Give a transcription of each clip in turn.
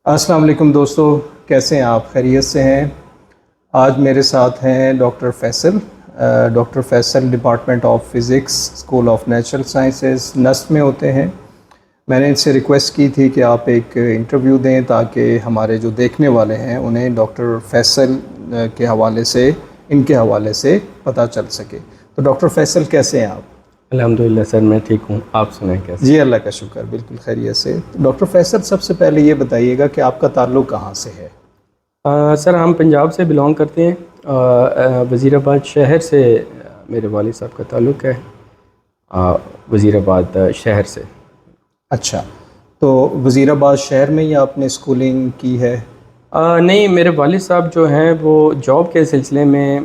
السلام علیکم دوستو، کیسے ہیں آپ؟ خیریت سے ہیں؟ آج میرے ساتھ ہیں doctor Faisal department of physics, school of natural sciences, NUST میں ہوتے ہیں۔ میں نے ان سے ریکویسٹ کی تھی کہ آپ ایک انٹرویو دیں تاکہ ہمارے جو دیکھنے والے ہیں انہیں ڈاکٹر فیصل کے حوالے سے، ان کے حوالے سے پتہ چل سکے۔ تو ڈاکٹر فیصل کیسے ہیں آپ؟ الحمدللہ سر، میں ٹھیک ہوں، آپ سنائیں کیسے؟ جی اللہ کا شکر، بالکل خیریت سے۔ ڈاکٹر فیصل، سب سے پہلے یہ بتائیے گا کہ آپ کا تعلق کہاں سے ہے؟ سر ہم پنجاب سے بلانگ کرتے ہیں، وزیر آباد شہر سے میرے والد صاحب کا تعلق ہے، وزیر آباد شہر سے۔ اچھا، تو وزیر آباد شہر میں ہی آپ نے اسکولنگ کی ہے؟ نہیں، میرے والد صاحب جو ہیں وہ جاب کے سلسلے میں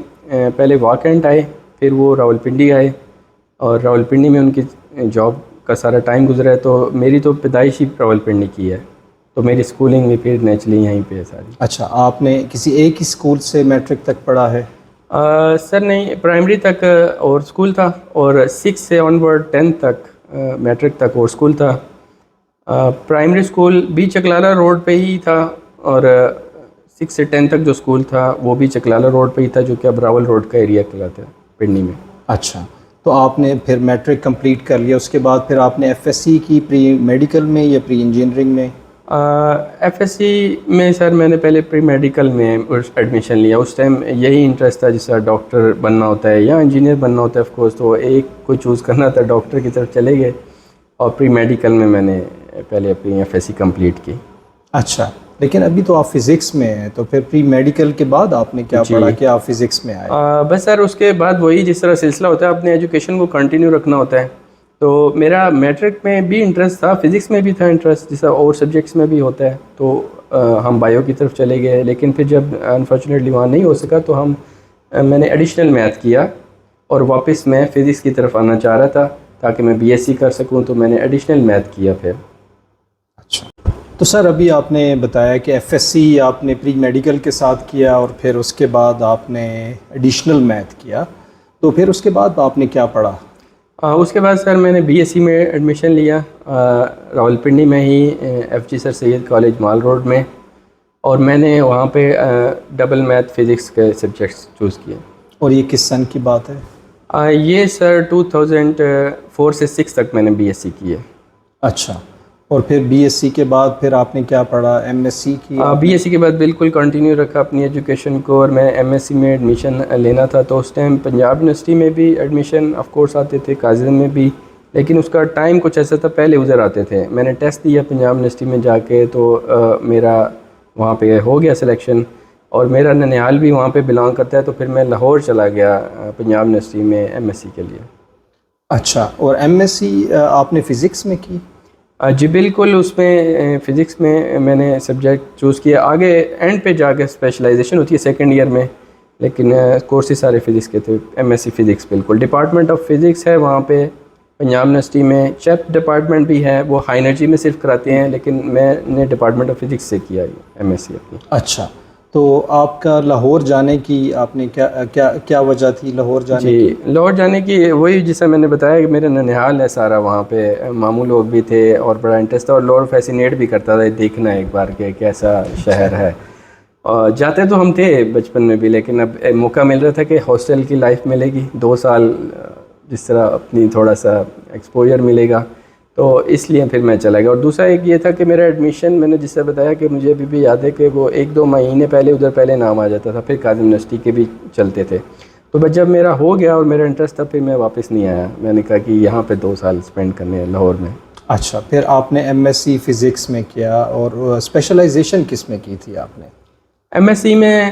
پہلے واکنٹ آئے، پھر وہ راولپنڈی آئے، اور راولپنڈی میں ان کی جاب کا سارا ٹائم گزرا ہے، تو میری تو پیدائش ہی راولپنڈی کی ہے، تو میری اسکولنگ بھی پھر نیچرلی یہیں پہ ہے ساری۔ اچھا، آپ نے کسی ایک ہی اسکول سے میٹرک تک پڑھا ہے؟ سر نہیں، پرائمری تک اور اسکول تھا، اور 6 سے آنورڈ 10 تک میٹرک تک اور اسکول تھا۔ پرائمری اسکول بھی چکلالہ روڈ پہ ہی تھا، اور 6 سے 10 تک جو اسکول تھا وہ بھی چکلالہ روڈ پہ ہی تھا، جو کہ اب راول روڈ کا ایریا کہلاتا ہے پنڈی میں۔ اچھا، تو آپ نے پھر میٹرک کمپلیٹ کر لیا، اس کے بعد پھر آپ نے ایف ایس سی کی پری میڈیکل میں یا پری انجینئرنگ میں؟ ایف ایس سی میں سر میں نے پہلے پری میڈیکل میں ایڈمیشن لیا۔ اس ٹائم یہی انٹرسٹ تھا، جس طرح ڈاکٹر بننا ہوتا ہے یا انجینئر بننا ہوتا ہے آف کورس، تو ایک کو چوز کرنا تھا، ڈاکٹر کی طرف چلے گئے، اور پری میڈیکل میں نے پہلے اپنی ایف ایس سی کمپلیٹ کی۔ اچھا، لیکن ابھی تو آپ فزکس میں ہیں، تو پھر پری میڈیکل کے بعد آپ نے کیا پڑھا کہ آپ فزکس میں آئے؟ بس سر اس کے بعد وہی جس طرح سلسلہ ہوتا ہے، اپنے ایجوکیشن کو کنٹینیو رکھنا ہوتا ہے، تو میرا میٹرک میں بھی انٹرسٹ تھا، فزکس میں بھی تھا انٹرسٹ، جیسا اور سبجیکٹس میں بھی ہوتا ہے، تو ہم بایو کی طرف چلے گئے، لیکن پھر جب انفارچونیٹلی وہاں نہیں ہو سکا تو میں نے ایڈیشنل میتھ کیا، اور واپس میں فزکس کی طرف آنا چاہ رہا تھا تاکہ میں بی ایس سی کر سکوں، تو میں نے ایڈیشنل میتھ کیا پھر۔ اچھا، تو سر ابھی آپ نے بتایا کہ ایف ایس سی آپ نے پری میڈیکل کے ساتھ کیا، اور پھر اس کے بعد آپ نے ایڈیشنل میتھ کیا، تو پھر اس کے بعد آپ نے کیا پڑھا؟ اس کے بعد سر میں نے بی ایس سی میں ایڈمیشن لیا، راولپنڈی میں ہی ایف جی سر سید کالج مال روڈ میں، اور میں نے وہاں پہ ڈبل میتھ فزکس کے سبجیکٹس چوز کیے۔ اور یہ کس سن کی بات ہے؟ یہ سر 2004 سے 6 تک میں نے بی ایس سی کی ہے۔ اچھا، اور پھر بی ایس سی کے بعد پھر آپ نے کیا پڑھا؟ ایم ایس سی کی؟ بی ایس سی کے بعد بالکل کنٹینیو رکھا اپنی ایجوکیشن کو، اور میں ایم ایس سی میں ایڈمیشن لینا تھا، تو اس ٹائم پنجاب یونیورسٹی میں بھی ایڈمیشن آف کورس آتے تھے، قاضی میں بھی، لیکن اس کا ٹائم کچھ ایسا تھا، پہلے ادھر آتے تھے۔ میں نے ٹیسٹ دیا پنجاب یونیورسٹی میں جا کے، تو میرا وہاں پہ ہو گیا سلیکشن، اور میرا ننیال بھی وہاں پہ بلانگ کرتا ہے، تو پھر میں لاہور چلا گیا پنجاب یونیورسٹی میں ایم ایس سی کے لیے۔ اچھا، اور ایم ایس سی آپ نے فزکس میں کی؟ جی بالکل، اس میں فزکس میں نے سبجیکٹ چوز کیا، آگے اینڈ پہ جا کے اسپیشلائزیشن ہوتی ہے سیکنڈ ایئر میں، لیکن کورسز سارے فزکس کے تھے، ایم ایس سی فزکس بالکل۔ ڈپارٹمنٹ آف فزکس ہے وہاں پہ پنجاب یونیورسٹی میں، چیپ ڈپارٹمنٹ بھی ہے، وہ ہائی انرجی میں صرف کراتے ہیں، لیکن میں نے ڈپارٹمنٹ آف فزکس سے کیا ایم ایس سی اپنی۔ اچھا، تو آپ کا لاہور جانے کی آپ نے کیا وجہ تھی لاہور جانے کی؟ جی لاہور جانے کی وہی جیسا میں نے بتایا کہ میرا ننیال ہے سارا، وہاں پہ ماموں لوگ بھی تھے، اور بڑا انٹرسٹ تھا، اور لاہور فیسینیٹ بھی کرتا تھا دیکھنا ایک بار کہ کیسا شہر ہے۔ اور جاتے تو ہم تھے بچپن میں بھی، لیکن اب موقع مل رہا تھا کہ ہاسٹل کی لائف ملے گی 2 سال، جس طرح اپنی تھوڑا سا ایکسپوجر ملے گا، تو اس لیے پھر میں چلا گیا۔ اور دوسرا ایک یہ تھا کہ میرا ایڈمیشن، میں نے جس سے بتایا کہ مجھے ابھی بھی یاد ہے کہ وہ 1-2 مہینے پہلے ادھر پہلے نام آ جاتا تھا، پھر قاضی یونیورسٹی کے بھی چلتے تھے، تو بس جب میرا ہو گیا اور میرا انٹرسٹ تھا، پھر میں واپس نہیں آیا، میں نے کہا کہ یہاں پہ 2 سال اسپینڈ کرنے ہیں لاہور میں۔ اچھا، پھر آپ نے ایم ایس سی فزکس میں کیا، اور اسپیشلائزیشن کس میں کی تھی آپ نے؟ ایم ایس سی میں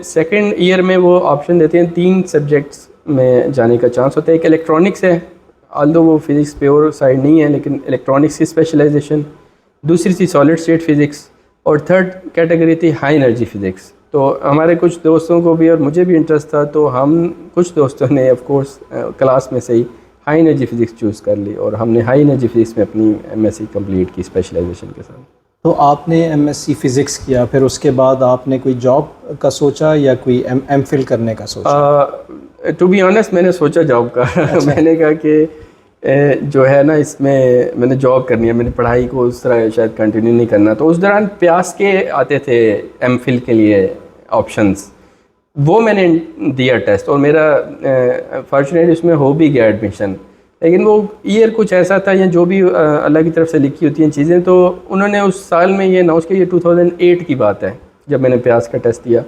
سیکنڈ ایئر میں وہ آپشن دیتے ہیں، 3 سبجیکٹس میں جانے کا چانس ہوتا ہے، ایک الیکٹرانکس ہے، آلدو وہ فزکس پیور سائڈ نہیں ہے، لیکن الیکٹرانکس کی اسپیشلائزیشن، دوسری تھی سالڈ اسٹیٹ فزکس، اور تھرڈ کیٹیگری تھی ہائی انرجی فزکس۔ تو ہمارے کچھ دوستوں کو بھی اور مجھے بھی انٹرسٹ تھا، تو ہم کچھ دوستوں نے آف کورس کلاس میں سے ہی ہائی انرجی فزکس چوز کر لی، اور ہم نے ہائی انرجی فزکس میں اپنی ایم ایس سی کمپلیٹ کی اسپیشلائزیشن کے ساتھ۔ تو آپ نے ایم ایس سی فزکس کیا، پھر اس کے بعد آپ نے کوئی جاب کا سوچا یا کوئی ایم فل کرنے کا سوچا؟ ٹو بی آنیسٹ میں نے سوچا جاب کا، میں نے کہا کہ جو ہے نا اس میں نے جاب کرنی ہے، میں نے پڑھائی کو اس طرح شاید کنٹینیو نہیں کرنا، تو اس دوران پیاس کے آتے تھے ایم فل کے لیے آپشنز، وہ میں نے دیا ٹیسٹ اور میرا فارچونیٹلی اس میں ہو بھی گیا ایڈمیشن، لیکن وہ ایئر کچھ ایسا تھا یا جو بھی اللہ کی طرف سے لکھی ہوتی ہیں چیزیں، تو انہوں نے اس سال میں یہ اناؤنس کیا، یہ 2008 کی بات ہے جب میں نے پیاس کا ٹیسٹ دیا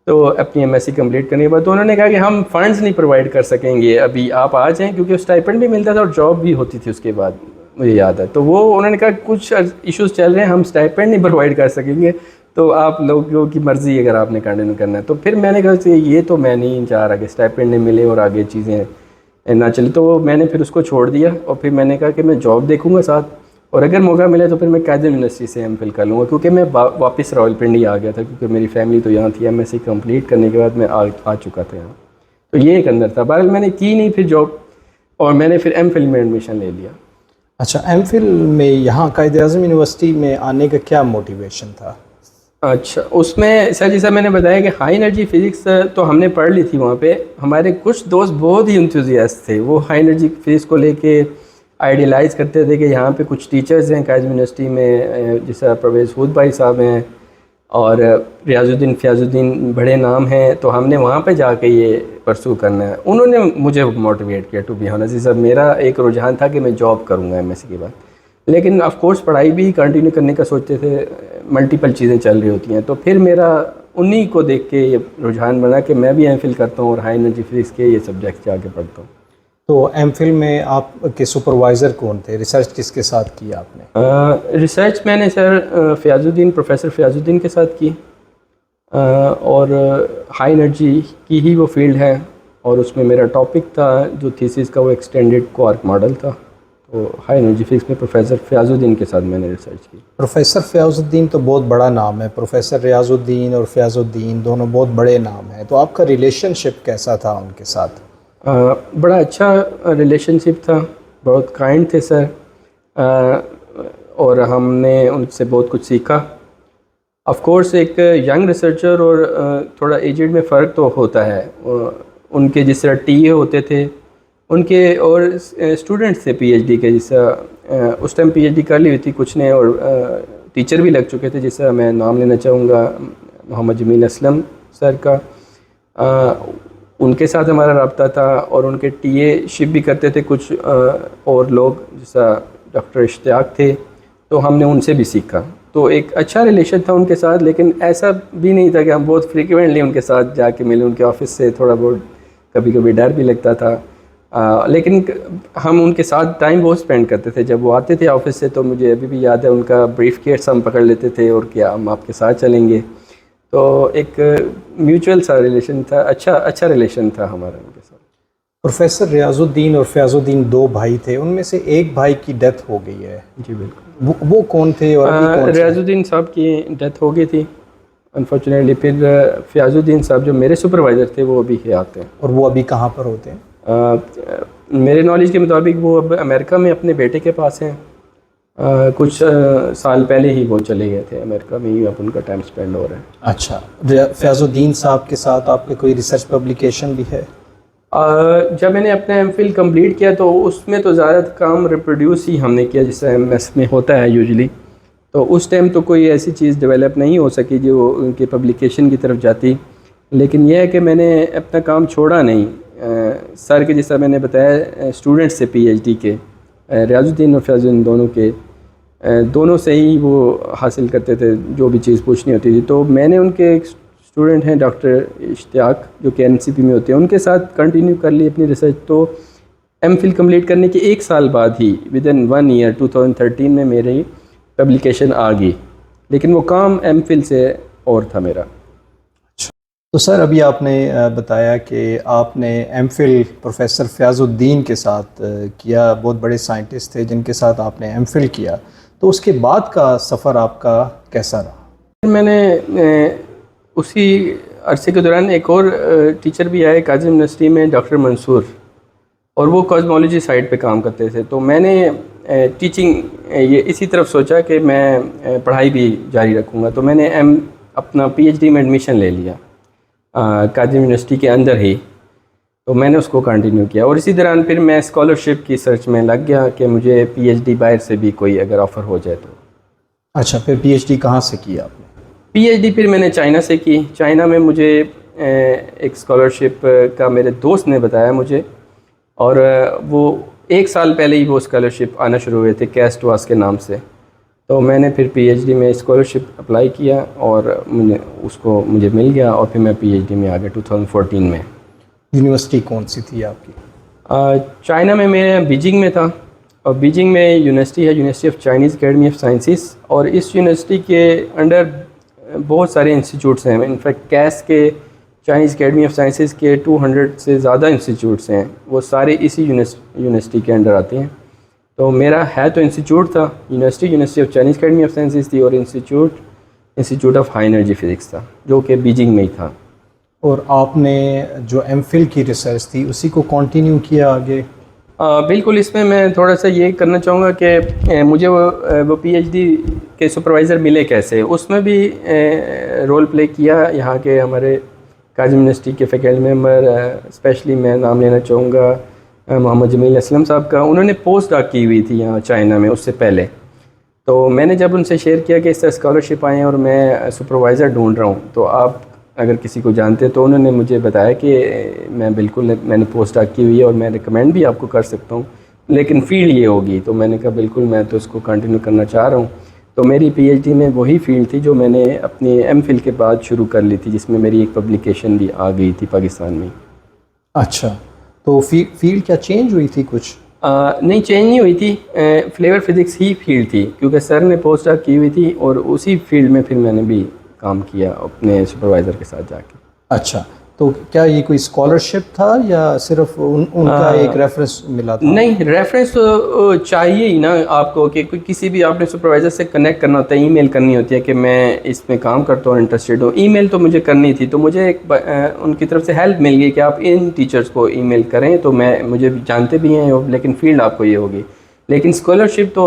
تو اپنی ایم ایس سی کمپلیٹ کرنے کے بعد، تو انہوں نے کہا کہ ہم فنڈز نہیں پرووائڈ کر سکیں گے ابھی، آپ آ جائیں، کیونکہ اسٹائپنڈ بھی ملتا تھا اور جاب بھی ہوتی تھی اس کے بعد، مجھے یاد ہے، تو وہ انہوں نے کہا کچھ ایشوز چل رہے ہیں، ہم اسٹائپنڈ نہیں پرووائڈ کر سکیں گے، تو آپ لوگوں کی مرضی اگر آپ نے کنٹینیو کرنا ہے۔ تو پھر میں نے کہا کہ یہ تو میں نہیں چاہ رہا کہ اسٹائپنڈ نہیں ملے اور آگے چیزیں نہ چلے، تو میں نے پھر اس کو چھوڑ دیا اور پھر میں نے کہا کہ میں جاب دیکھوں گا ساتھ، اور اگر موقع ملے تو پھر میں قائد یونیورسٹی سے ایم فل کر لوں گا، کیونکہ میں واپس راولپنڈی آ گیا تھا، کیونکہ میری فیملی تو یہاں تھی، ایم ایس سی کمپلیٹ کرنے کے بعد میں آ چکا تھا یہاں، تو یہ ایک اندر تھا۔ بہرحال میں نے کی نہیں پھر جاب، اور میں نے پھر ایم فل میں ایڈمیشن لے لیا۔ اچھا، ایم فل میں یہاں قائد اعظم یونیورسٹی میں آنے کا کیا موٹیویشن تھا؟ اچھا، اس میں سر جیسا میں نے بتایا کہ ہائی انرجی فزکس تو ہم نے پڑھ لی تھی وہاں پہ، ہمارے کچھ دوست بہت ہی انتھوزیاسٹ تھے، وہ ہائی انرجی فزکس کو لے کے آئیڈیلائز کرتے تھے کہ یہاں پہ کچھ ٹیچرز ہیں قائد یونیورسٹی میں، جیسا پرویز ہود بھائی صاحب ہیں اور ریاض الدین فیاض الدین، بڑے نام ہیں، تو ہم نے وہاں پہ جا کے یہ پرسو کرنا ہے۔ انہوں نے مجھے موٹیویٹ کیا، ٹو بی آنیسٹ سر، میرا ایک رجحان تھا کہ میں جاب کروں گا ایم ایس سی کے بعد، لیکن آف کورس پڑھائی بھی کنٹینیو کرنے کا سوچتے تھے، ملٹیپل چیزیں چل رہی ہوتی ہیں، تو پھر میرا انہی کو دیکھ کے یہ رجحان بنا کہ میں بھی ایم فل کرتا ہوں اور ہائی انرجی فزکس کے یہ سبجیکٹ جا کے پڑھتا ہوں۔ تو ایم فل میں آپ کے سپروائزر کون تھے؟ ریسرچ کس کے ساتھ کی آپ نے؟ ریسرچ میں نے سر پروفیسر فیاض الدین کے ساتھ کی، اور ہائی انرجی کی ہی وہ فیلڈ ہے، اور اس میں میرا ٹاپک تھا جو تھیسس کا وہ ایکسٹینڈڈ کوارک ماڈل تھا، تو ہائی انرجی فزکس میں پروفیسر فیاض الدین کے ساتھ میں نے ریسرچ کی۔ پروفیسر فیاض الدین تو بہت بڑا نام ہے، پروفیسر ریاض الدین اور فیاض الدین دونوں بہت بڑے نام ہیں، تو آپ کا ریلیشن شپ کیسا تھا ان کے ساتھ؟ بڑا اچھا ریلیشن شپ تھا، بہت کائنڈ تھے سر، اور ہم نے ان سے بہت کچھ سیکھا۔ آف کورس ایک ینگ ریسرچر اور تھوڑا ایجڈ میں فرق تو ہوتا ہے، ان کے جس طرح ٹی اے ہوتے تھے ان کے، اور اسٹوڈنٹس تھے پی ایچ ڈی کے، جس طرح اس ٹائم پی ایچ ڈی کر لی ہوئی تھی کچھ نے، اور ٹیچر بھی لگ چکے تھے، جس طرح میں نام لینا چاہوں گا محمد جمیل اسلم سر کا، ان کے ساتھ ہمارا رابطہ تھا، اور ان کے ٹی اے شپ بھی کرتے تھے کچھ اور لوگ، جیسا ڈاکٹر اشتیاق تھے، تو ہم نے ان سے بھی سیکھا، تو ایک اچھا ریلیشن تھا ان کے ساتھ، لیکن ایسا بھی نہیں تھا کہ ہم بہت فریکوینٹلی ان کے ساتھ جا کے ملے، ان کے آفس سے تھوڑا بہت کبھی کبھی ڈر بھی لگتا تھا، لیکن ہم ان کے ساتھ ٹائم بہت اسپینڈ کرتے تھے، جب وہ آتے تھے آفس سے تو مجھے ابھی بھی یاد ہے ان کا بریف کیس ہم پکڑ لیتے تھے اور کیا ہم آپ کے ساتھ چلیں گے، تو ایک میوچول سا ریلیشن تھا، اچھا ریلیشن تھا ہمارا ان کے ساتھ۔ پروفیسر ریاض الدین اور فیاض الدین دو بھائی تھے، ان میں سے ایک بھائی کی ڈیتھ ہو گئی ہے، جی بالکل۔ وہ کون تھے اور ابھی کون سے؟ ریاض الدین صاحب کی ڈیتھ ہو گئی تھی انفارچونیٹلی، پھر فیاض الدین صاحب جو میرے سپروائزر تھے وہ ابھی حیات ہیں۔ اور وہ ابھی کہاں پر ہوتے ہیں؟ میرے نالج کے مطابق وہ اب امریکہ میں اپنے بیٹے کے پاس ہیں، کچھ سال پہلے ہی وہ چلے گئے تھے امریکہ میں ہی، اب ان کا ٹائم سپینڈ ہو رہا ہے۔ اچھا، فیاض الدین صاحب کے ساتھ آپ کے کوئی ریسرچ پبلیکیشن بھی ہے؟ جب میں نے اپنا ایم فل کمپلیٹ کیا تو اس میں تو زیادہ کام ریپروڈیوس ہی ہم نے کیا، جس سے ایم ایس میں ہوتا ہے یوزلی، تو اس ٹائم تو کوئی ایسی چیز ڈیولپ نہیں ہو سکی جو ان کے پبلیکیشن کی طرف جاتی، لیکن یہ ہے کہ میں نے اپنا کام چھوڑا نہیں، سر کے جیسا میں نے بتایا اسٹوڈنٹ سے پی ایچ ڈی کے، ریاض الدین اور فیاض الدین دونوں سے ہی وہ حاصل کرتے تھے جو بھی چیز پوچھنی ہوتی تھی، تو میں نے ان کے ایک اسٹوڈنٹ ہیں ڈاکٹر اشتیاق جو کہ این سی پی میں ہوتے ہیں، ان کے ساتھ کنٹینیو کر لی اپنی ریسرچ، تو ایم فل کمپلیٹ کرنے کے ایک سال بعد ہی ود ان 1 ایئر 2013 میں میری پبلیکیشن آ گئی، لیکن وہ کام ایم فل سے اور تھا میرا۔ تو سر ابھی آپ نے بتایا کہ آپ نے ایم فل پروفیسر فیاض الدین کے ساتھ کیا، بہت بڑے سائنٹسٹ تھے جن کے ساتھ آپ نے ایم فل کیا، تو اس کے بعد کا سفر آپ کا کیسا رہا؟ میں نے اسی عرصے کے دوران ایک اور ٹیچر بھی آئے قائد یونیورسٹی میں، ڈاکٹر منصور، اور وہ کازمالوجی سائٹ پہ کام کرتے تھے، تو میں نے ٹیچنگ یہ اسی طرف سوچا کہ میں پڑھائی بھی جاری رکھوں گا، تو میں نے اپنا پی ایچ ڈی میں ایڈمیشن لے لیا قائد یونیورسٹی کے اندر ہی، تو میں نے اس کو کنٹینیو کیا، اور اسی دوران پھر میں اسکالرشپ کی سرچ میں لگ گیا کہ مجھے پی ایچ ڈی باہر سے بھی کوئی اگر آفر ہو جائے تو۔ اچھا، پھر پی ایچ ڈی کہاں سے کی آپ نے؟ پی ایچ ڈی پھر میں نے چائنا سے کی۔ چائنا میں مجھے ایک اسکالرشپ کا میرے دوست نے بتایا مجھے، اور وہ 1 سال پہلے ہی وہ اسکالرشپ آنا شروع ہوئے تھے کیسٹ واس کے نام سے۔ تو میں نے پھر پی ایچ ڈی میں اسکالرشپ اپلائی کیا اور مجھے مل گیا، اور پھر میں پی ایچ ڈی میں آ گیا 2014 میں۔ یونیورسٹی کون سی تھی آپ کی؟ چائنا میں میں بیجنگ میں تھا، اور بیجنگ میں یونیورسٹی ہے، university of Chinese academy of sciences, اور اس یونیورسٹی کے انڈر بہت سارے انسٹیٹیوٹس ہیں۔ انفیکٹ کیس کے چائنیز اکیڈمی آف سائنسز کے 200 سے زیادہ انسٹیٹیوٹس ہیں، وہ سارے اسی یونیورسٹی کے انڈر آتے ہیں۔ تو میرا ہے تو انسٹیٹیوٹ تھا، university of Chinese academy of sciences تھی، اور institute of high energy physics تھا، جو کہ بیجنگ میں ہی تھا۔ اور آپ نے جو ایم فل کی ریسرچ تھی اسی کو کنٹینیو کیا آگے؟ بالکل، اس میں تھوڑا سا یہ کرنا چاہوں گا کہ مجھے وہ پی ایچ ڈی کے سپروائزر ملے کیسے، اس میں بھی رول پلے کیا یہاں کے ہمارے کاظم یونیورسٹی کے فیکلٹی ممبر، اسپیشلی میں نام لینا چاہوں گا محمد جمیل اسلم صاحب کا۔ انہوں نے پوسٹ ڈاک کی ہوئی تھی یہاں چائنا میں اس سے پہلے، تو میں نے جب ان سے شیئر کیا کہ اس طرح اسکالرشپ آئے ہیں اور میں سپروائزر ڈھونڈ رہا ہوں، تو آپ اگر کسی کو جانتے ہیں، تو انہوں نے مجھے بتایا کہ میں نے پوسٹ ڈاک کی ہوئی ہے اور میں ریکمینڈ بھی آپ کو کر سکتا ہوں، لیکن فیلڈ یہ ہوگی۔ تو میں نے کہا بالکل، میں تو اس کو کنٹینیو کرنا چاہ رہا ہوں۔ تو میری پی ایچ ڈی میں وہی فیلڈ تھی جو میں نے اپنی ایم فل کے بعد شروع کر لی تھی، جس میں میری ایک پبلیکیشن بھی آ گئی تھی پاکستان میں۔ اچھا، تو فیلڈ کیا چینج ہوئی تھی کچھ؟ نہیں، چینج نہیں ہوئی تھی، فلیور فزکس ہی فیلڈ تھی، کیونکہ سر نے پوسٹ ڈاک کی ہوئی تھی، اور اسی فیلڈ میں پھر میں نے بھی کام کیا اپنے سپروائزر کے ساتھ جا کے۔ اچھا، تو کیا یہ کوئی اسکالرشپ تھا یا صرف ان کا ایک ریفرنس ملا تھا؟ نہیں، ریفرنس تو چاہیے ہی نا آپ کو، کہ کسی بھی آپ نے سپروائزر سے کنیکٹ کرنا ہوتا ہے، ای میل کرنی ہوتی ہے کہ میں اس میں کام کرتا ہوں، انٹرسٹیڈ ہوں۔ ای میل تو مجھے کرنی تھی، تو مجھے ان کی طرف سے ہیلپ مل گئی کہ آپ ان ٹیچرز کو ای میل کریں، تو مجھے جانتے بھی ہیں، لیکن فیلڈ آپ کو یہ ہوگی۔ لیکن اسکالرشپ تو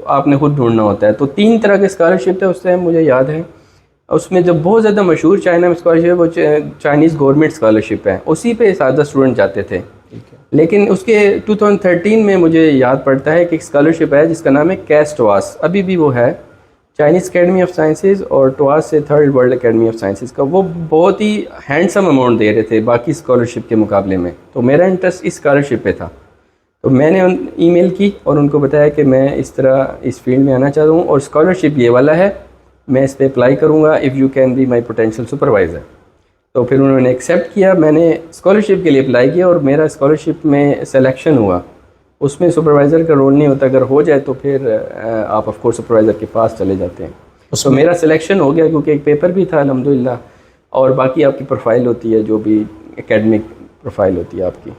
آپ نے خود ڈھونڈنا ہوتا ہے۔ تو 3 طرح کے اسکالرشپ تھے اس ٹائم، مجھے یاد ہے۔ اس میں جو بہت زیادہ مشہور چائنا میں اسکالرشپ ہے، وہ چائنیز گورنمنٹ اسکالرشپ ہے، اسی پہ زیادہ اسٹوڈنٹ جاتے تھے۔ لیکن اس کے 2013 میں مجھے یاد پڑتا ہے کہ ایک اسکالرشپ ہے جس کا نام ہے کیسٹ واس، ابھی بھی وہ ہے، چائنیز اکیڈمی آف سائنسز اور ٹواس سے 3rd world academy of sciences کا۔ وہ بہت ہی ہینڈسم اماؤنٹ دے رہے تھے باقی اسکالرشپ کے مقابلے میں، تو میرا انٹرسٹ اس اسکالرشپ پہ تھا۔ تو میں نے ای میل کی اور ان کو بتایا کہ میں اس طرح اس فیلڈ میں آنا چاہتا ہوں، اور اسکالرشپ یہ والا ہے، میں اس پہ اپلائی کروں گا، if you can be my potential supervisor. تو پھر انہوں نے ایکسیپٹ کیا، میں نے اسکالرشپ کے لیے اپلائی کیا، اور میرا اسکالرشپ میں سلیکشن ہوا۔ اس میں سپروائزر کا رول نہیں ہوتا، اگر ہو جائے تو پھر آپ آف کورس سپروائزر کے پاس چلے جاتے ہیں۔ تو میرا سلیکشن ہو گیا، کیونکہ ایک پیپر بھی تھا الحمدللہ، اور باقی آپ کی پروفائل ہوتی ہے، جو بھی اکیڈمک پروفائل ہوتی ہے آپ کی۔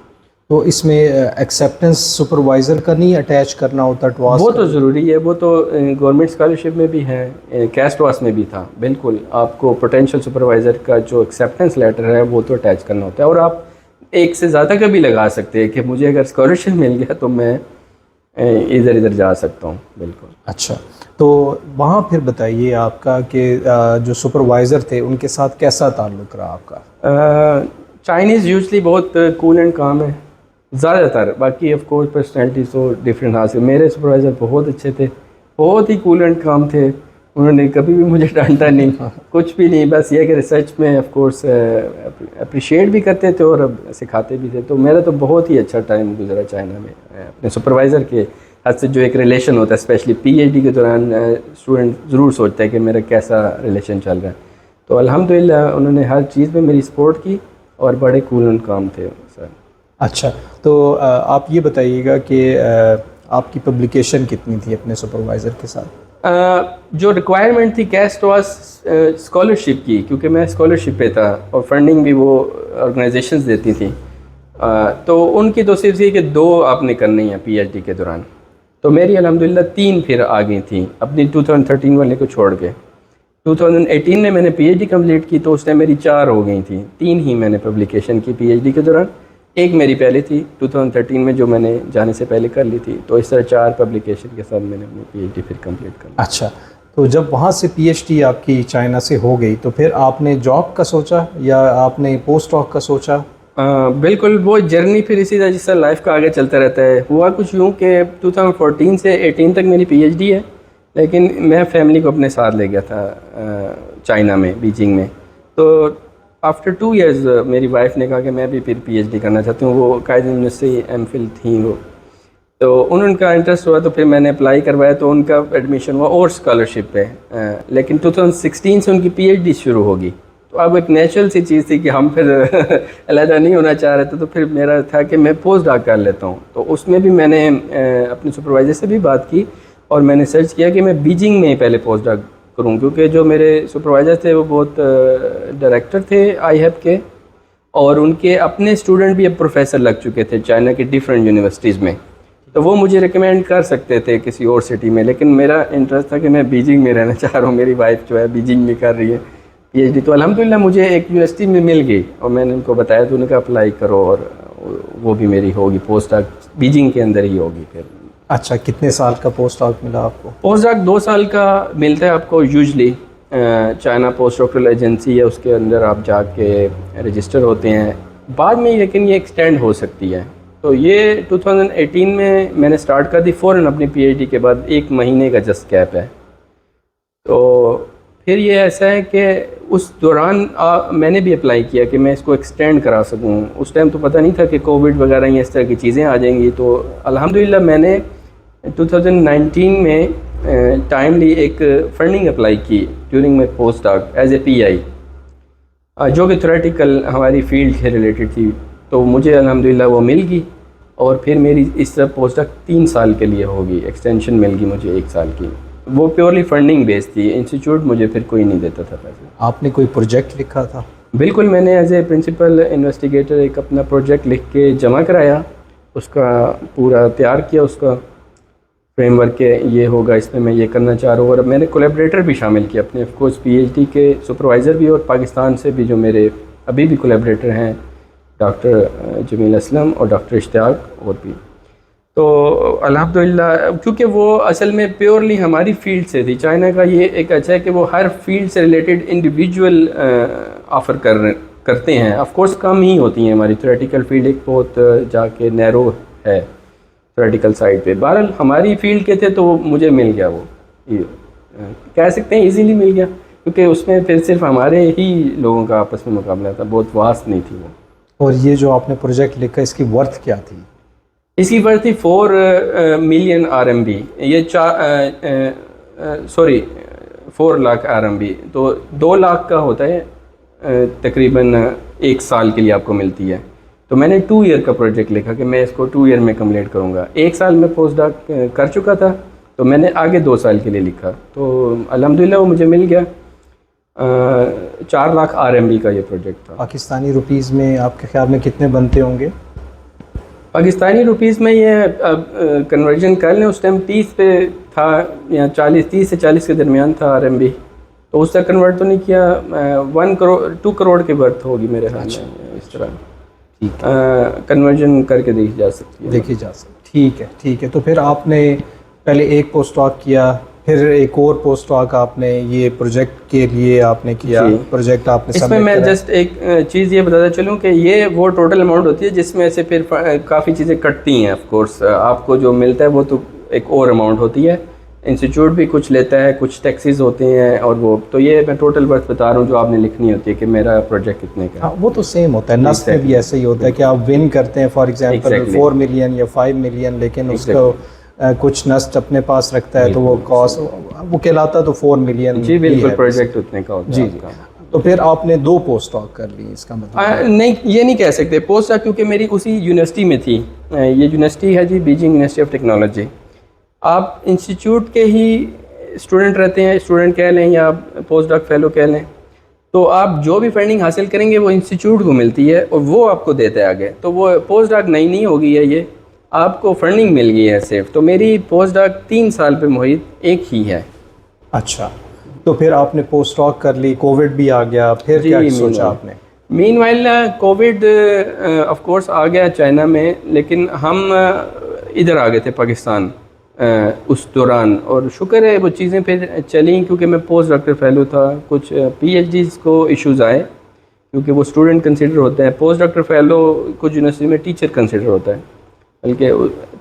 تو اس میں ایکسیپٹنس سپروائزر کا نہیں اٹیچ کرنا ہوتا ٹواس؟ وہ تو ضروری ہے، وہ تو گورنمنٹ اسکالرشپ میں بھی ہے، کیسٹ واس میں بھی تھا۔ بالکل، آپ کو پوٹینشیل سپروائزر کا جو ایکسیپٹنس لیٹر ہے وہ تو اٹیچ کرنا ہوتا ہے، اور آپ ایک سے زیادہ کا بھی لگا سکتے ہیں کہ مجھے اگر اسکالرشپ مل گیا تو میں ادھر جا سکتا ہوں۔ بالکل۔ اچھا، تو وہاں پھر بتائیے آپ کا کہ جو سپروائزر تھے ان کے ساتھ کیسا تعلق رہا آپ کا؟ چائنیز یوزلی بہت کول اینڈ کام ہے زیادہ تر، باقی آف کورس پرسنالٹیز تو ڈفرینٹ حاصل۔ میرے سپروائزر بہت اچھے تھے، بہت ہی کول اینڈ کام تھے، انہوں نے کبھی بھی مجھے ڈانٹا نہیں، کچھ بھی نہیں، بس یہ کہ ریسرچ میں آف کورس اپریشیٹ بھی کرتے تھے اور سکھاتے بھی تھے۔ تو میرا تو بہت ہی اچھا ٹائم گزرا چائنا میں اپنے سپروائزر کے حد سے۔ جو ایک ریلیشن ہوتا ہے اسپیشلی پی ایچ ڈی کے دوران، اسٹوڈنٹ ضرور سوچتا ہے کہ میرا کیسا ریلیشن چل رہا ہے۔ تو الحمدللہ انہوں نے ہر چیز میں میری سپورٹ کی، اور بڑے کول اینڈ کام تھے سر۔ اچھا، تو آپ یہ بتائیے گا کہ آپ کی پبلیکیشن کتنی تھی اپنے سپروائزر کے ساتھ؟ جو ریکوائرمنٹ تھی کیسٹ واس اسکالرشپ کی، کیونکہ میں اسکالرشپ پہ تھا اور فنڈنگ بھی وہ آرگنائزیشنز دیتی تھیں، تو ان کی تو صرف یہ کہ 2 آپ نے کرنی ہیں پی ایچ ڈی کے دوران۔ تو میری الحمدللہ 3 پھر آ گئی تھیں اپنی 2013 والے کو چھوڑ کے۔ 2018 میں نے پی ایچ ڈی کمپلیٹ کی، تو اس نے میری 4 ہو گئی تھیں، 3 ہی میں نے پبلیکیشن کی پی ایچ ڈی کے دوران، ایک میری پہلے تھی 2013 میں جو میں نے جانے سے پہلے کر لی تھی۔ تو اس طرح 4 پبلیکیشن کے ساتھ میں نے اپنی پی ایچ ڈی پھر کمپلیٹ کر لی۔ اچھا، تو جب وہاں سے پی ایچ ڈی آپ کی چائنا سے ہو گئی، تو پھر آپ نے جاب کا سوچا یا آپ نے پوسٹ ڈاک کا سوچا؟ بالکل وہ جرنی پھر اسی طرح جس طرح لائف کا آگے چلتا رہتا ہے. ہوا کچھ یوں کہ 2014 سے 18 تک میری پی ایچ ڈی ہے، لیکن میں فیملی کو اپنے ساتھ لے گیا تھا چائنا میں، بیجنگ میں. تو آفٹر 2 ایئرز میری وائف نے کہا کہ میں بھی پھر پی ایچ ڈی کرنا چاہتی ہوں. وہ قائد یونیورسٹی ایم فل تھیں وہ، تو ان کا انٹرسٹ ہوا تو پھر میں نے اپلائی کروایا، تو ان کا ایڈمیشن ہوا اور اسکالرشپ پہ. لیکن 2016 سے ان کی پی ایچ ڈی شروع ہوگی. تو اب ایک نیچرل سی چیز تھی کہ ہم پھر علیحدہ نہیں ہونا چاہ رہے تھے، تو پھر میرا تھا کہ میں پوسٹ ڈاک کر لیتا ہوں. تو اس میں بھی میں نے اپنے سپروائزر سے بھی بات کی اور میں نے سرچ کیا کہ میں بیجنگ میں ہی پہلے پوسٹ ڈاک کروں، کیونکہ جو میرے سپروائزر تھے وہ بہت ڈائریکٹر تھے آئی ہیپ کے، اور ان کے اپنے اسٹوڈنٹ بھی اب پروفیسر لگ چکے تھے چائنا کی ڈفرینٹ یونیورسٹیز میں. تو وہ مجھے ریکمینڈ کر سکتے تھے کسی اور سٹی میں، لیکن میرا انٹرسٹ تھا کہ میں بیجنگ میں رہنا چاہ رہا ہوں. میری وائف جو ہے بیجنگ میں کر رہی ہے پی ایچ ڈی. تو الحمدللہ مجھے ایک یونیورسٹی میں مل گئی اور میں نے ان کو بتایا، تو انہوں نے کہا اپلائی کرو، اور وہ بھی میری ہوگی پوسٹ ڈاک بیجنگ کے اندر ہی ہوگی پھر. اچھا، کتنے سال کا پوسٹ ڈاک ملا آپ کو؟ پوسٹ ڈاک 2 سال کا ملتا ہے آپ کو usually. China post doctoral agency ہے، اس کے اندر آپ جا کے رجسٹر ہوتے ہیں. بعد میں لیکن یہ ایکسٹینڈ ہو سکتی ہے. تو یہ 2018 میں نے سٹارٹ کر دی فوراً اپنی پی ایچ ڈی کے بعد. 1 مہینے کا جسٹ گیپ ہے. تو پھر یہ ایسا ہے کہ اس دوران میں نے بھی اپلائی کیا کہ میں اس کو ایکسٹینڈ کرا سکوں. اس ٹائم تو پتہ نہیں تھا کہ کووڈ وغیرہ یہ اس طرح کی چیزیں آ جائیں گی. تو الحمدللہ میں نے 2019 میں ٹائملی ایک فنڈنگ اپلائی کی ڈیورنگ مائی پوسٹ ڈاک ایز اے پی آئی، جو کہ تھیوریٹیکل ہماری فیلڈ سے ریلیٹڈ تھی. تو مجھے الحمدللہ وہ مل گئی، اور پھر میری اس طرح پوسٹ ڈاک 3 سال کے لیے ہوگی. ایکسٹینشن مل گئی مجھے 1 سال کی. وہ پیورلی فنڈنگ بیس تھی، انسٹیٹیوٹ مجھے پھر کوئی نہیں دیتا تھا پیسے. آپ نے کوئی پروجیکٹ لکھا تھا؟ بالکل، میں نے ایز اے پرنسپل انویسٹیگیٹر ایک اپنا پروجیکٹ لکھ کے جمع کرایا. اس کا پورا تیار کیا، اس کا فریم ورک کے یہ ہوگا، اس میں میں یہ کرنا چاہ رہا ہوں. اور میں نے کولیبریٹر بھی شامل کیا اپنے، of course P H D کے سپروائزر بھی، اور پاکستان سے بھی جو میرے ابھی بھی کولیبریٹر ہیں، ڈاکٹر جمیل اسلم اور ڈاکٹر اشتیاق اور بھی. تو الحمدللہ کیونکہ وہ اصل میں پیورلی ہماری فیلڈ سے تھی. چائنا کا یہ ایک اچھا ہے کہ وہ ہر فیلڈ سے ریلیٹڈ انڈیویجول آفر کرتے ہیں. آف کورس کم ہی ہوتی ہیں. ہماری تھیوریٹیکل فیلڈ ایک بہت جا کے نیرو ہے تھیوریٹیکل سائڈ پہ. بہرحال ہماری فیلڈ کے تھے تو مجھے مل گیا، وہ کہہ سکتے ہیں ایزیلی مل گیا، کیونکہ اس میں پھر صرف ہمارے ہی لوگوں کا آپس میں مقابلہ تھا، بہت واسٹ نہیں تھی وہ. اور یہ جو آپ نے پروجیکٹ لکھا اس کی ورتھ کیا تھی؟ اس کی ورتھ تھی 4 ملین RMB. یہ 4 لاکھ RMB. تو 2 لاکھ کا ہوتا ہے تقریباً 1 سال کے لیے آپ کو ملتی ہے. تو میں نے 2 ایئر کا پروجیکٹ لکھا کہ میں اس کو 2 ایئر میں کمپلیٹ کروں گا. 1 سال میں پوسٹ ڈاک کر چکا تھا، تو میں نے آگے 2 سال کے لیے لکھا. تو الحمدللہ وہ مجھے مل گیا. 4 لاکھ RMB کا یہ پروجیکٹ تھا. پاکستانی روپیز میں آپ کے خیال میں کتنے بنتے ہوں گے؟ پاکستانی روپیز میں یہ کنورژن کر لیں، اس ٹائم 30 پہ تھا یا 30 سے 40 کے درمیان تھا RMB. تو اس سے کنورٹ تو نہیں کیا. 2 کروڑ کے برتھ ہوگی میرے خیال میں. اس طرح کنورژن کر کے دیکھی جا سکتی. ٹھیک ہے. تو پھر آپ نے پہلے ایک پوسٹ ڈاک کیا، پھر ایک اور پوسٹ ڈاک آپ نے یہ پروجیکٹ کے لیے آپ نے کیا. پروجیکٹ آپ نے اس میں میں جسٹ ایک چیز یہ بتاتا چلوں کہ یہ وہ ٹوٹل اماؤنٹ ہوتی ہے جس میں سے پھر کافی چیزیں کٹتی ہیں. آف کورس آپ کو جو ملتا ہے وہ تو ایک اور اماؤنٹ ہوتی ہے. انسٹیٹیوٹ بھی کچھ لیتا ہے، کچھ ٹیکسیز ہوتے ہیں، اور وہ تو یہ میں ٹوٹل برتھ بتا رہا ہوں جو آپ نے لکھنی ہوتی ہے کہ میرا پروجیکٹ کتنے کا. وہ تو سیم ہوتا ہے. نسٹ میں بھی ایسے ہی ہوتا ہے کہ آپ ون کرتے ہیں فار ایگزامپل 4 ملین یا 5 ملین، لیکن اس کو کچھ نسٹ اپنے پاس رکھتا ہے تو وہ کاسٹ وہ کہلاتا تو 4 ملین. جی بالکل، پروجیکٹ اتنے کا ہوتا ہے. جی. تو پھر آپ نے 2 پوسٹ ڈاک کر لی، اس کا مطلب نہیں، یہ نہیں کہہ سکتے پوسٹ ڈاک، کیونکہ میری اسی یونیورسٹی میں تھی. یہ یونیورسٹی ہے جی بیجنگ یونیورسٹی آف ٹیکنالوجی. آپ انسٹیٹیوٹ کے ہی اسٹوڈنٹ رہتے ہیں، اسٹوڈنٹ کہہ لیں یا پوسٹ ڈاک فیلو کہہ لیں. تو آپ جو بھی فنڈنگ حاصل کریں گے وہ انسٹیٹیوٹ کو ملتی ہے اور وہ آپ کو دیتا ہے آگے. تو وہ پوسٹ ڈاک نئی نہیں ہوگی ہے، یہ آپ کو فنڈنگ مل گئی ہے صرف. تو میری پوسٹ ڈاک 3 سال پہ محیط ایک ہی ہے. اچھا. تو پھر آپ نے پوسٹ ڈاک کر لی، کووڈ بھی آ گیا، پھر کیا سوچا آپ نے؟ مین وائل کووڈ آف کورس آ گیا چائنا میں، لیکن ہم ادھر آ گئے تھے پاکستان اس دوران. اور شکر ہے وہ چیزیں پھر چلیں، کیونکہ میں پوسٹ ڈاکٹر فیلو تھا. کچھ پی ایچ ڈیز کو ایشوز آئے کیونکہ وہ اسٹوڈنٹ کنسیڈر ہوتے ہیں. پوسٹ ڈاکٹر فیلو کچھ یونیورسٹی میں ٹیچر کنسیڈر ہوتا ہے, بلکہ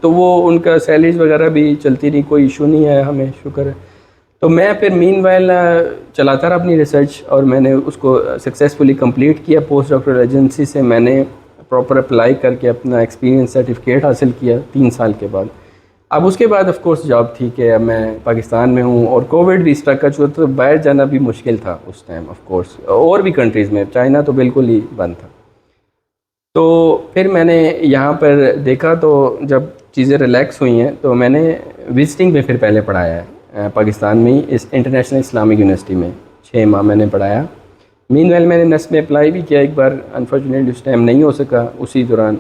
تو وہ ان کا سیلریز وغیرہ بھی چلتی رہی, کوئی ایشو نہیں ہے, ہمیں شکر ہے. تو میں پھر مین وائل چلاتا رہا اپنی ریسرچ, اور میں نے اس کو سکسیزفلی کمپلیٹ کیا. پوسٹ ڈاکٹرل ایجنسی سے میں نے پراپر اپلائی کر کے اپنا ایکسپیرینس سرٹیفکیٹ حاصل کیا 3 سال کے بعد. اب اس کے بعد آف کورس جاب تھی کہ اب میں پاکستان میں ہوں, اور کووڈ بھی اس طرح کا چلا تو باہر جانا بھی مشکل تھا اس ٹائم آف کورس, اور بھی کنٹریز میں, چائنا تو بالکل ہی بند تھا. تو پھر میں نے یہاں پر دیکھا, تو جب چیزیں ریلیکس ہوئی ہیں تو میں نے وزٹنگ میں پھر پہلے پڑھایا ہے پاکستان میں ہی, اس انٹرنیشنل اسلامک یونیورسٹی میں 6 ماہ میں نے پڑھایا. مین ویل میں نے نسٹ میں اپلائی بھی کیا ایک بار, انفارچونیٹلی اس ٹائم نہیں ہو سکا اسی دوران.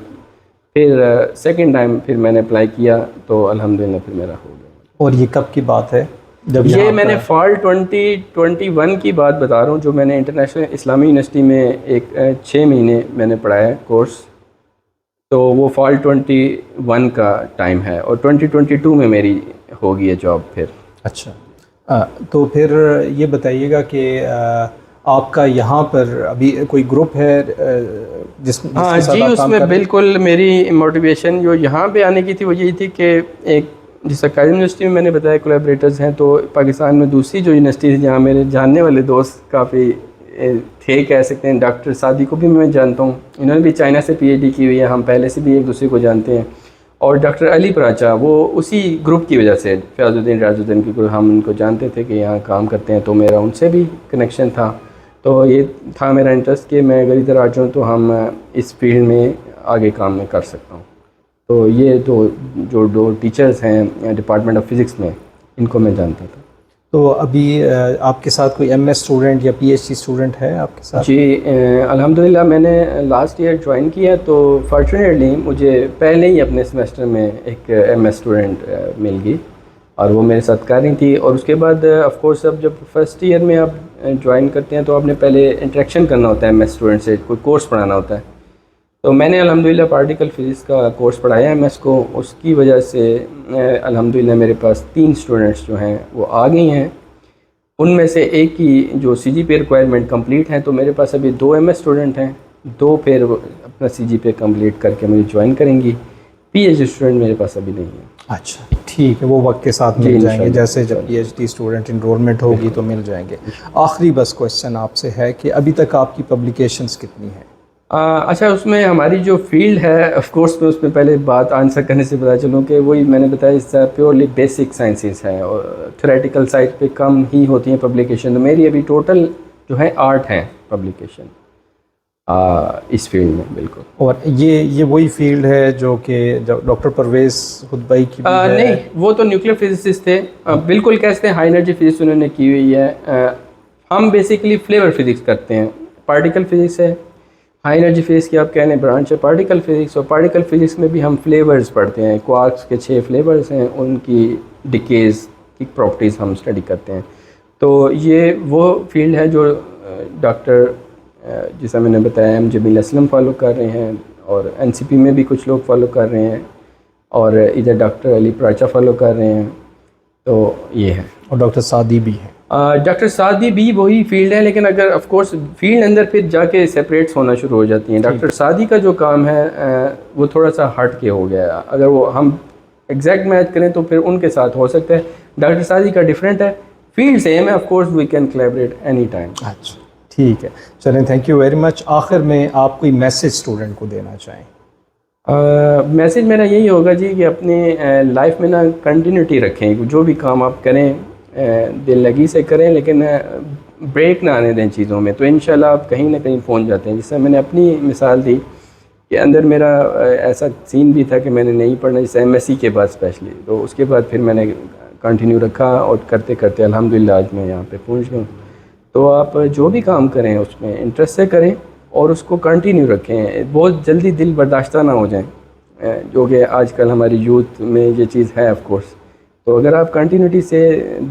پھر سیکنڈ ٹائم پھر میں نے اپلائی کیا تو الحمدللہ پھر میرا ہو گیا. اور یہ کب کی بات ہے؟ جب یہ میں نے فال 2021 کی بات بتا رہا ہوں, جو میں نے انٹرنیشنل اسلامی یونیورسٹی میں ایک 6 مہینے میں نے پڑھایا ہے کورس, تو وہ فال 21 کا ٹائم ہے, اور 2022 میں میری ہوگی ہے جاب پھر. اچھا, تو پھر یہ بتائیے گا کہ آپ کا یہاں پر ابھی کوئی گروپ ہے جس ہاں جی, اس میں بالکل میری موٹیویشن جو یہاں پہ آنے کی تھی وہ یہی تھی کہ ایک جیسا قائم یونیورسٹی میں نے بتایا کولیبریٹرز ہیں, تو پاکستان میں دوسری جو یونیورسٹی تھی جہاں میرے جاننے والے دوست کافی تھے کہہ سکتے ہیں. ڈاکٹر سعدی کو بھی میں جانتا ہوں, انہوں نے بھی چائنا سے پی ایچ ڈی کی ہوئی ہے, ہم پہلے سے بھی ایک دوسرے کو جانتے ہیں. اور ڈاکٹر علی پراچا وہ اسی گروپ کی وجہ سے, فیاض الدین راز الدین کی گروپ, ہم ان کو جانتے تھے کہ یہاں کام کرتے ہیں, تو میرا ان سے بھی کنیکشن تھا. تو یہ تھا میرا انٹرسٹ کہ میں اگر ادھر آ جاؤں تو ہم اس فیلڈ میں آگے کام میں کر سکتا ہوں. تو یہ تو جو 2 ٹیچرز ہیں ڈپارٹمنٹ آف فزکس میں, ان کو میں جانتا تھا. تو ابھی آپ کے ساتھ کوئی ایم ایس اسٹوڈنٹ یا پی ایچ ڈی اسٹوڈنٹ ہے آپ کے ساتھ؟ جی الحمدللہ میں نے لاسٹ ایئر جوائن کیا, تو فارچونیٹلی مجھے پہلے ہی اپنے سمیسٹر میں ایک ایم ایس اسٹوڈنٹ مل گئی, اور وہ میرے ساتھ کر رہی تھی. اور اس کے بعد آف کورس اب جب فرسٹ ایئر میں آپ جوائن کرتے ہیں تو آپ نے پہلے انٹریکشن کرنا ہوتا ہے ایم ایس اسٹوڈنٹ سے, کوئی کورس پڑھانا ہوتا ہے. تو میں نے الحمدللہ پارٹیکل فزکس کا کورس پڑھایا ایم ایس کو, اس کی وجہ سے الحمدللہ میرے پاس 3 اسٹوڈنٹس جو ہیں وہ آ گئی ہیں. ان میں سے ایک کی جو سی جی پی ریکوائرمنٹ کمپلیٹ ہیں, تو میرے پاس ابھی 2 ایم ایس اسٹوڈنٹ ہیں, 2 پھر اپنا سی جی پی کمپلیٹ کر کے مجھے جوائن کریں گی. پی ایچ ڈی اسٹوڈنٹ میرے پاس ابھی نہیں ہے. اچھا ٹھیک ہے, وہ وقت کے ساتھ مل جائیں گے, جیسے جب P H D student enrolment ہوگی تو مل جائیں گے. آخری بس کوشچن آپ سے ہے کہ ابھی تک آپ کی پبلیکیشنز کتنی ہیں؟ اچھا, اس میں ہماری جو فیلڈ ہے آف کورس میں اس میں پہلے بات آنسر کرنے سے پتہ چلوں کہ وہی میں نے بتایا اس پیورلی بیسک سائنسز ہیں, اور تھیوریٹیکل سائڈ پہ کم ہی ہوتی ہیں پبلیکیشن. تو میری ابھی ٹوٹل جو ہے 8 ہیں پبلیکیشن اس فیلڈ میں. بالکل. اور یہ وہی فیلڈ ہے جو کہ ڈاکٹر پرویز خطبئی کی بھی ہے؟ نہیں, وہ تو نیوکلیئر فزسسٹ تھے, بالکل کہتے ہیں ہائی انرجی فزکس انہوں نے کی ہوئی ہے. ہم بیسیکلی فلیور فزکس کرتے ہیں, پارٹیکل فزکس ہے, ہائی انرجی فزکس کی آپ کہنے برانچ ہے پارٹیکل فزکس, اور پارٹیکل فزکس میں بھی ہم فلیورز پڑھتے ہیں. کوارکس کے 6 فلیورز ہیں, ان کی ڈیکیز کی پراپرٹیز ہم اسٹڈی کرتے ہیں. تو یہ وہ فیلڈ ہے جو ڈاکٹر جیسا میں نے بتایا ایم جمیل اسلم فالو کر رہے ہیں, اور این سی پی میں بھی کچھ لوگ فالو کر رہے ہیں, اور ادھر ڈاکٹر علی پراچا فالو کر رہے ہیں. تو یہ ہے. اور ڈاکٹر سعدی بھی ہے. ڈاکٹر سعدی بھی وہی فیلڈ ہے, لیکن اگر آف کورس فیلڈ اندر پھر جا کے سپریٹس ہونا شروع ہو جاتی ہیں. ڈاکٹر سعدی کا جو کام ہے وہ تھوڑا سا ہٹ کے ہو گیا ہے. اگر وہ ہم ایگزیکٹ میچ کریں تو پھر ان کے ساتھ ہو سکتا ہے. ڈاکٹر سعدی کا ڈفرینٹ ہے, فیلڈ سیم ہے, of course we can collaborate any time. اچھا ٹھیک ہے, چلیں تھینک یو ویری مچ. آخر میں آپ کوئی میسیج اسٹوڈنٹ کو دینا چاہیں؟ میسیج میرا یہی ہوگا جی کہ اپنی لائف میں نا کنٹینیوٹی رکھیں. جو بھی کام آپ کریں دل لگی سے کریں, لیکن بریک نہ آنے دیں چیزوں میں, تو انشاءاللہ آپ کہیں نہ کہیں پہنچ جاتے ہیں. جس سے میں نے اپنی مثال دی کہ اندر میرا ایسا سین بھی تھا کہ میں نے نہیں پڑھنا, جیسے ایم ایس سی کے بعد اسپیشلی, تو اس کے بعد پھر میں نے کنٹینیو رکھا, اور کرتے کرتے الحمدللہ آج میں یہاں پہ پہنچ گیا ہوں. تو آپ جو بھی کام کریں اس میں انٹرسٹ سے کریں, اور اس کو کنٹینیو رکھیں. بہت جلدی دل برداشتہ نہ ہو جائیں, جو کہ آج کل ہماری یوتھ میں یہ چیز ہے آف کورس. تو اگر آپ کنٹینیوٹی سے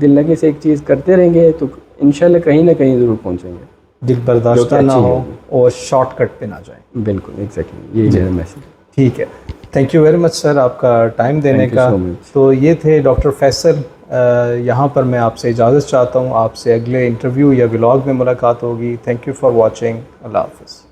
دل لگے سے ایک چیز کرتے رہیں گے تو انشاءاللہ کہیں نہ کہیں ضرور پہنچیں گے. دل برداشتہ نہ ہو اور شارٹ کٹ پہ نہ جائیں. بالکل ایگزیکٹلی, یہی ہے میسیج. ٹھیک ہے, تھینک یو ویری مچ سر آپ کا ٹائم دینے کا. تو یہ تھے ڈاکٹر فیصل یہاں پر میں آپ سے اجازت چاہتا ہوں. آپ سے اگلے انٹرویو یا ولاگ میں ملاقات ہوگی. Thank you for watching. اللہ حافظ.